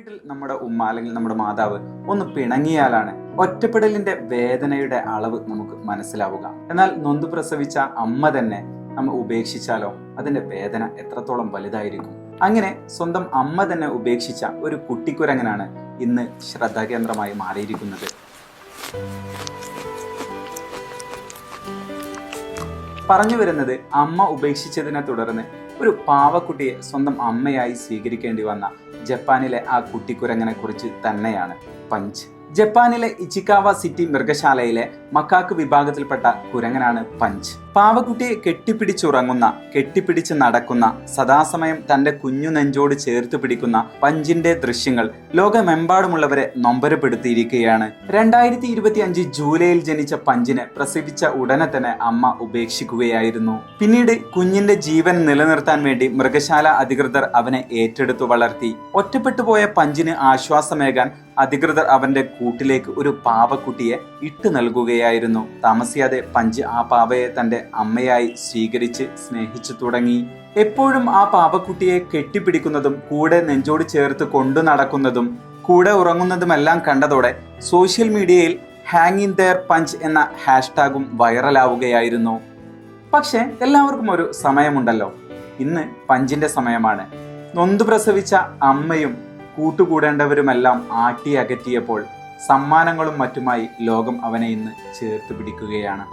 വീട്ടിൽ നമ്മുടെ ഉമ്മ അല്ലെങ്കിൽ നമ്മുടെ മാതാവ് ഒന്ന് പിണങ്ങിയാലാണ് ഒറ്റപ്പെടലിന്റെ വേദനയുടെ അളവ് നമുക്ക് മനസ്സിലാവുക. എന്നാൽ നൊന്തു പ്രസവിച്ച അമ്മ തന്നെ നമ്മൾ ഉപേക്ഷിച്ചാലോ അതിന്റെ വേദന എത്രത്തോളം വലുതായിരിക്കും. അങ്ങനെ സ്വന്തം അമ്മ തന്നെ ഉപേക്ഷിച്ച ഒരു കുട്ടിക്കുരങ്ങനാണ് ഇന്ന് ശ്രദ്ധാകേന്ദ്രമായി മാറിയിരിക്കുന്നത്. പറഞ്ഞു വരുന്നത്, അമ്മ ഉപേക്ഷിച്ചതിനെ തുടർന്ന് ഒരു പാവക്കുട്ടിയെ സ്വന്തം അമ്മയായി സ്വീകരിക്കേണ്ടി വന്ന ജപ്പാനിലെ ആ കുട്ടിക്കുരങ്ങനെ കുറിച്ച് തന്നെയാണ് പഞ്ച്. ജപ്പാനിലെ ഇച്ചിക്കാവ സിറ്റി മൃഗശാലയിലെ മക്കാക്ക് വിഭാഗത്തിൽപ്പെട്ട കുരങ്ങനാണ് പഞ്ച്. പാവക്കുട്ടിയെ കെട്ടിപ്പിടിച്ചുറങ്ങുന്ന, കെട്ടിപ്പിടിച്ച് നടക്കുന്ന, സദാസമയം തന്റെ കുഞ്ഞു നെഞ്ചോട് ചേർത്ത് പിടിക്കുന്ന പഞ്ചിന്റെ ദൃശ്യങ്ങൾ ലോകമെമ്പാടുമുള്ളവരെ നൊമ്പരപ്പെടുത്തിയിരിക്കുകയാണ്. 2025 ജൂലൈയിൽ ജനിച്ച പഞ്ചിനെ പ്രസവിച്ച ഉടനെ തന്നെ അമ്മ ഉപേക്ഷിക്കുകയായിരുന്നു. പിന്നീട് കുഞ്ഞിന്റെ ജീവൻ നിലനിർത്താൻ വേണ്ടി മൃഗശാല അധികൃതർ അവനെ ഏറ്റെടുത്തു വളർത്തി. ഒറ്റപ്പെട്ടു പോയ പഞ്ചിന് ആശ്വാസമേകാൻ അധികൃതർ അവന്റെ കൂട്ടിലേക്ക് ഒരു പാവക്കുട്ടിയെ ഇട്ടു നൽകുകയായിരുന്നു. താമസിയാതെ പഞ്ച് ആ പാവയെ തന്റെ അമ്മയായി സ്വീകരിച്ച് സ്നേഹിച്ചു തുടങ്ങി. എപ്പോഴും ആ പാവക്കുട്ടിയെ കെട്ടിപ്പിടിക്കുന്നതും കൂടെ നെഞ്ചോട് ചേർത്ത് കൊണ്ടു നടക്കുന്നതും കൂടെ ഉറങ്ങുന്നതുമെല്ലാം കണ്ടതോടെ സോഷ്യൽ മീഡിയയിൽ ഹാങ് ഇൻ ദെയർ പഞ്ച് എന്ന ഹാഷ്ടാഗും വൈറലാവുകയായിരുന്നു. പക്ഷെ എല്ലാവർക്കും ഒരു സമയമുണ്ടല്ലോ. ഇന്ന് പഞ്ചിന്റെ സമയമാണ്. നൊന്തു പ്രസവിച്ച അമ്മയും കൂട്ടുകൂടേണ്ടവരുമെല്ലാം ആട്ടി അകറ്റിയപ്പോൾ സമ്മാനങ്ങളും മറ്റുമായി ലോകം അവനെ ഇന്ന് ചേർത്ത് പിടിക്കുകയാണ്.